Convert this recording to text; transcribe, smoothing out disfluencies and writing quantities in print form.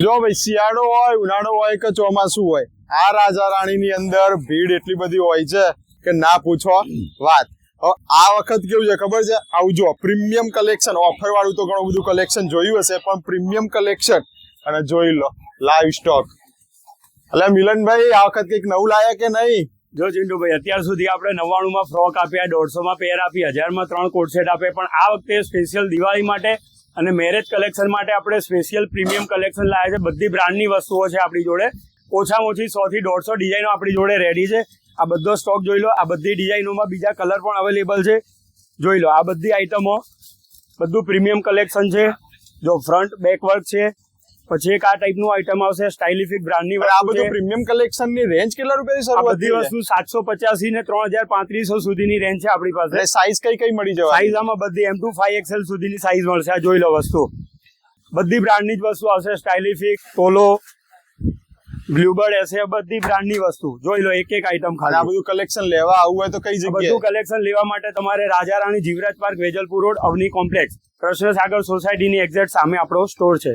જો ભાઈ શિયાળો હોય ઉનાળો હોય કે ચોમાસું હોય આ રાજા રાણીની અંદર ભીડ એટલી બધી હોય છે કે ના પૂછો વાત। હવે આ વખત કેવું છે ખબર છે, આવજો પ્રીમિયમ કલેક્શન ઓફર વાળું તો ઘણું બધું કલેક્શન જોયું હશે પણ પ્રીમિયમ કલેક્શન અને જોઈ લો લાઈવ સ્ટોક। એટલે મિલનભાઈ આ વખત કઈક નવું લાયા કે નહીં? જો ચિંટુભાઈ અત્યાર સુધી આપણે 99 માં ફ્રોક આપ્યા, 150 માં પેર આપી, 1000 માં 3 કોટ સેટ આપે, પણ આ વખતે સ્પેશિયલ દિવાળી માટે અને મેરેજ કલેક્શન માટે આપણે સ્પેશિયલ પ્રીમિયમ કલેક્શન લાવ્યા છે। બધી બ્રાન્ડની વસ્તુઓ છે આપણી જોડે, ઓછામાં ઓછી 100 થી 150 ડિઝાઇનો આપણી જોડે રેડી છે। આ બધો સ્ટોક જોઈ લો, આ બધી ડિઝાઇનોમાં બીજા કલર પણ અવેલેબલ છે, જોઈ લો। આ બધી આઈટમો બધું પ્રીમિયમ કલેક્શન છે। જો ફ્રન્ટ બેક વર્ક છે, પછી એક આ ટાઈપનું આઈટમ આવશે સ્ટાઇલિફિક બ્રાન્ડની આ બધું પ્રીમિયમ કલેક્શન ની રેન્જ કેટલા રૂપિયાથી શરૂ? બધી વસ્તુ 785 ને 3500 સુધીની રેન્જ છે આપણી પાસે। સાઈઝ કઈ મળી જવા? સાઈઝ આમાં બધી M2 5XL સુધીની સાઈઝ મળશે। આ જોઈ લો વસ્તુ, બધી બ્રાન્ડની જ વસ્તુ આવશે, સ્ટાઇલિફિક, પોલો, બ્લુબર્ડ, SF, બધી બ્રાન્ડની વસ્તુ જોઈ લો। એક એક આઈટમ ખાલી। આ બધું કલેક્શન લેવા આવવું હોય તો કઈ જગ્યાએ? બધું કલેક્શન લેવા માટે તમારે Raja Rani Jivraj Park, Vejalpur Road, Avani Complex, Krishna Sagar સોસાયટીની એક્ઝેક્ટ સામે આપણો સ્ટોર છે।